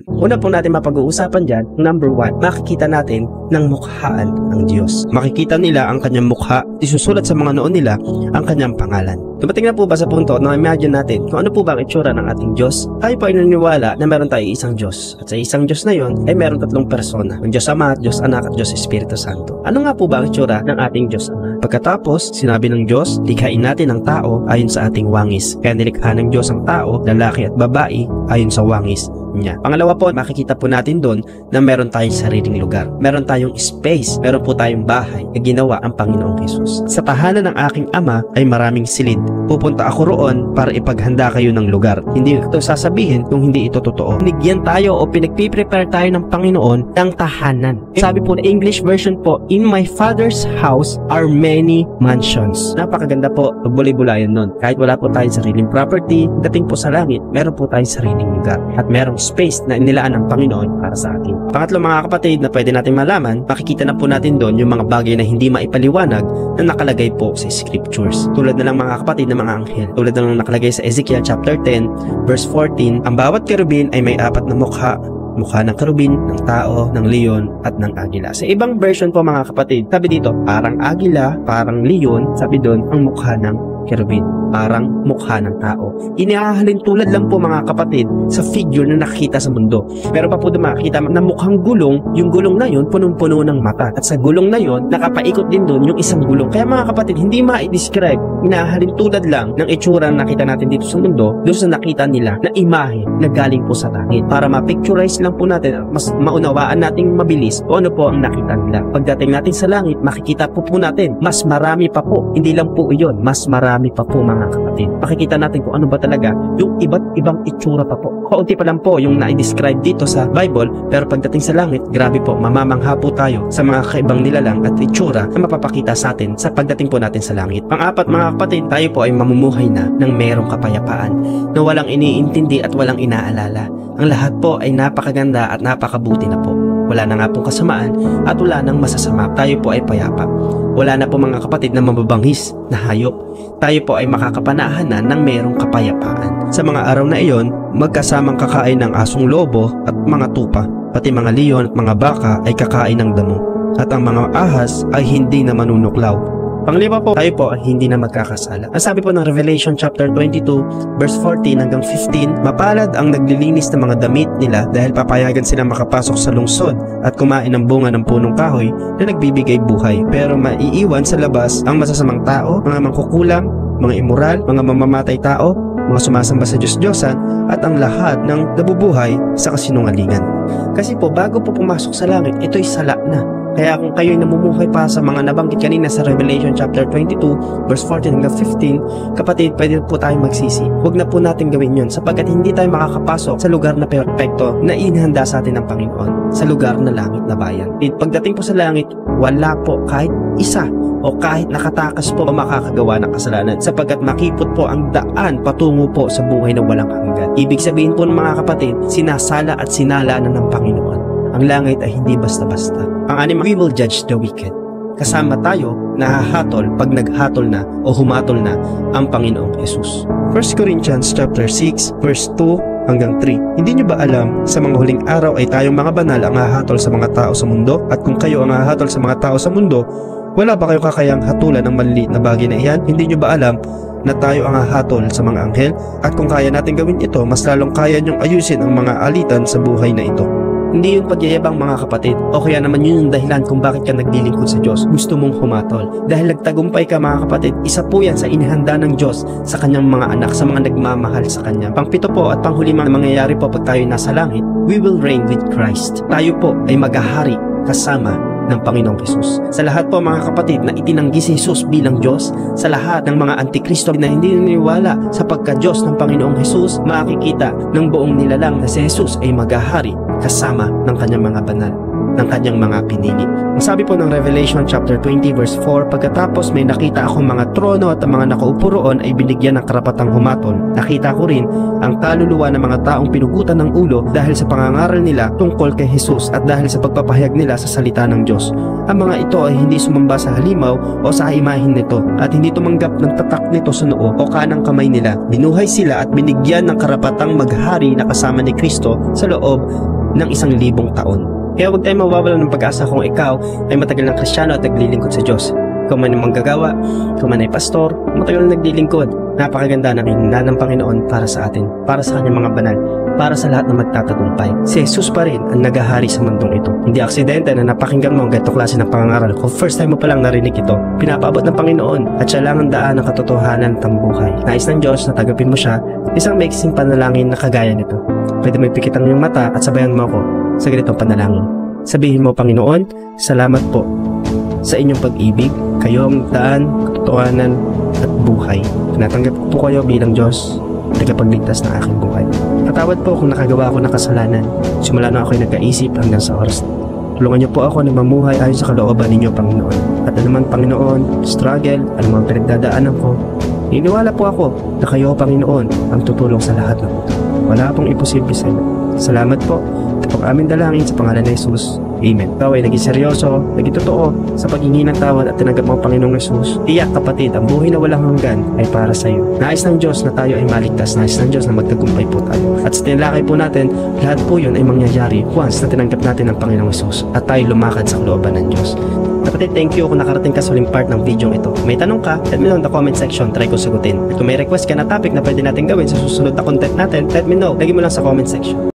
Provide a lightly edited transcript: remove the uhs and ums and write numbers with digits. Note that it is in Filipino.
Una po natin mapag-uusapan dyan, number 1, makikita natin ng mukhaan ng Diyos. Makikita nila ang kanyang mukha, isusulat sa mga noon nila ang kanyang pangalan. Dumating na po ba sa punto na imagine natin kung ano po ba ang itsura ng ating Diyos? Tayo po ay naniniwala na meron tayong isang Diyos. At sa isang Diyos na yon ay meron 3 persona. Ang Diyos Ama, Diyos Anak at Diyos Espiritu Santo. Ano nga po ba ang itsura ng ating Diyos Ama? Pagkatapos, sinabi ng Diyos, likhain natin ang tao ayon sa ating wangis. Kaya nilikha ng Diyos ang tao, lalaki at babae, ayon sa wangis niya. Pangalawa po, makikita po natin doon na meron tayong sariling lugar. Meron tayong space, meron po tayong bahay na ginawa ang Panginoong Jesus. Sa tahanan ng aking Ama ay maraming silid. Pupunta ako roon para ipaghanda kayo ng lugar. Hindi ito sasabihin kung hindi ito totoo. Binigyan tayo o pinagpiprepare tayo ng Panginoon ng tahanan. Sabi po na English version po, in my Father's house are many mansions. Napakaganda po, bulay-bulayan nun. Kahit wala po tayong sariling property, dating po sa langit, meron po tayong sariling lugar. At merong space na inilaan ng Panginoon para sa atin. Pangatlo mga kapatid na pwede natin malaman, makikita na po natin doon yung mga bagay na hindi maipaliwanag na nakalagay po sa scriptures. Tulad na lang mga kapatid ng mga anghel. Tulad na lang nakalagay sa Ezekiel chapter 10 verse 14, ang bawat kerubin ay may 4 na mukha. Mukha ng kerubin, ng tao, ng leon, at ng agila. Sa ibang version po mga kapatid, sabi dito, parang agila, parang leon, sabi doon, ang mukha ng kerubin. Parang mukha ng tao. Inihahalin tulad lang po mga kapatid sa figure na nakikita sa mundo. Pero pa po makikita na mukhang gulong, yung gulong na yun punong-puno ng mata. At sa gulong na yun, nakapaikot din doon yung isang gulong. Kaya mga kapatid, hindi ma-describe. Inihahalin tulad lang ng itsura na nakita natin dito sa mundo, doon sa nakita nila na imahe na galing po sa langit. Para ma-picturize lang po natin, mas maunawaan nating mabilis kung ano po ang nakita nila. Pagdating natin sa langit, makikita po natin, mas marami pa po. Hindi lang po iyon, mas marami pa po mga kapatid. Makikita natin kung ano ba talaga yung iba't ibang itsura pa po. Kaunti pa lang po yung na-describe dito sa Bible, pero pagdating sa langit, grabe po, mamamangha po tayo sa mga kaibang nilalang at itsura na mapapakita sa atin sa pagdating po natin sa langit. Pang-apat mga kapatid, tayo po ay mamumuhay na ng merong kapayapaan na walang iniintindi at walang inaalala. Ang lahat po ay napakaganda at napakabuti na po. Wala na nga pong kasamaan at wala nang masasama. Tayo po ay payapa. Wala na po mga kapatid na mababanghis na hayop. Tayo po ay makakapanahanan ng merong kapayapaan. Sa mga araw na iyon, magkasamang kakain ng asong lobo at mga tupa. Pati mga leon at mga baka ay kakain ng damo. At ang mga ahas ay hindi na manunuklaw. Panglima po, tayo po ay hindi na magkakasala. Ang sabi po ng Revelation chapter 22 verse 14 hanggang 15, mapalad ang naglilinis ng mga damit nila dahil papayagan silang makapasok sa lungsod at kumain ng bunga ng punong kahoy na nagbibigay buhay. Pero maiiwan sa labas ang masasamang tao, mga mangkukulam, mga immoral, mga mamamatay tao, mga sumasamba sa Diyos-Diyosan at ang lahat ng nabubuhay sa kasinungalingan. Kasi po bago po pumasok sa langit, ito'y sala na. Kaya kung kayo'y namumuhay pa sa mga nabanggit kanina sa Revelation chapter 22 verse 14 hanggang 15, kapatid, pwede po tayong magsisi. Huwag na po natin gawin yun sapagkat hindi tayo makakapasok sa lugar na perfecto na inihanda sa atin ng Panginoon, sa lugar na langit na bayan. Pagdating po sa langit, wala po kahit isa o kahit nakatakas po o makakagawa ng kasalanan sapagkat makipot po ang daan patungo po sa buhay na walang hanggan. Ibig sabihin po ng mga kapatid, sinasala at sinala na ng Panginoon. Ang langit ay hindi basta-basta. Ang anim, we will judge the wicked. Kasama tayo nahahatol pag naghatol na o humatol na ang Panginoong Jesus. 1 Corinthians chapter 6 verse 2 hanggang 3. Hindi nyo ba alam, sa mga huling araw ay tayong mga banal ang hahatol sa mga tao sa mundo? At kung kayo ang hahatol sa mga tao sa mundo, wala ba kayo kakayang hatulan ng maliliit na bagay na iyan? Hindi nyo ba alam na tayo ang hahatol sa mga anghel? At kung kaya natin gawin ito, mas lalong kaya nyong ayusin ang mga alitan sa buhay na ito. Hindi yung pagyayabang mga kapatid, o kaya naman yun yung dahilan kung bakit ka naglilingkod sa Diyos. Gusto mong humatol. Dahil nagtagumpay ka mga kapatid, isa po yan sa inihanda ng Diyos sa kanyang mga anak, sa mga nagmamahal sa kanya. Pangpito po at panghuli mga mangyayari po pag tayo nasa langit, we will reign with Christ. Tayo po ay maghahari kasama ng Panginoong Jesus. Sa lahat po mga kapatid na itinanggi si Jesus bilang Diyos, sa lahat ng mga antikristo na hindi naniniwala sa pagka-Diyos ng Panginoong Jesus, makikita ng buong nilalang na si Jesus ay maghahari kasama ng kanyang mga banal. ng kanyang mga pinili. Ang sabi po ng Revelation chapter 20 verse 4, pagkatapos may nakita akong mga trono at ang mga nakaupo roon ay binigyan ng karapatang humatol. Nakita ko rin ang kaluluwa ng mga taong pinugutan ng ulo dahil sa pangangaral nila tungkol kay Jesus at dahil sa pagpapahayag nila sa salita ng Diyos. Ang mga ito ay hindi sumamba sa halimaw o sa imahen nito at hindi tumanggap ng tatak nito sa noo o kanang kamay nila. Binuhay sila at binigyan ng karapatang maghari na kasama ni Kristo sa loob ng 1,000 taon. Kaya huwag tayong mawawalan ng pag-asa kung ikaw ay matagal ng Kristiyano at naglilingkod sa Diyos. Ikaw man ay manggagawa, ikaw man ay pastor, matagal na naglilingkod. Napakaganda ng hinanda ng Panginoon para sa atin, para sa kanyang mga banal, para sa lahat na magtatagumpay. Si Jesus pa rin ang naghahari sa mundong ito. Hindi aksidente na napakinggan mo ang ganito klase ng pangangaral. Kung first time mo palang narinig ito, pinapaabot ng Panginoon at siya lang ang daan ng katotohanan at ang buhay. Nais ng Diyos na tagapin mo siya, isang maiksing panalangin na kagaya nito. Pwede mo ipikit ang iyong mata at sabayan mo ako sa ganitong panalangin. Sabihin mo, Panginoon, salamat po sa inyong pag-ibig, kayo ang daan, katotohanan at buhay. Tinatanggap ko po kayo bilang Diyos, tagapagligtas ng aking buhay. Patawad po kung nakagawa ako ng kasalanan. Simula na ako'y nagkaisip hanggang sa oras. Tulungan niyo po ako na mamuhay ayon sa kalooban ninyo, Panginoon. At anuman, Panginoon, struggle, anumang pinagdadaanan ko, iniwala po ako na kayo, Panginoon, ang tutulong sa lahat ng ito. Wala pong imposible sa inyo. Salamat po. Ito po aming dalangin sa pangalan ni Jesus. Amen. Ikaw ay naging seryoso, naging totoo sa paghingi ng tawad at tinanggap mo ang Panginoong Jesus. Tiyak, kapatid, ang buhay na walang hanggan ay para sa iyo. Nais ng Diyos na tayo ay maligtas. Nais ng Diyos na magtagumpay po tayo. At sa tinalakay po natin, lahat po yun ay mangyayari once na tinanggap natin ang Panginoong Jesus at tayo lumakad sa kalooban ng Diyos. Kapatid, thank you kung nakarating ka sa huling part ng video ito. May tanong ka, let me know in the comment section, try ko sagutin. At kung may request ka na topic na pwede natin gawin sa susunod na content natin, let me know, lagay mo lang sa comment section.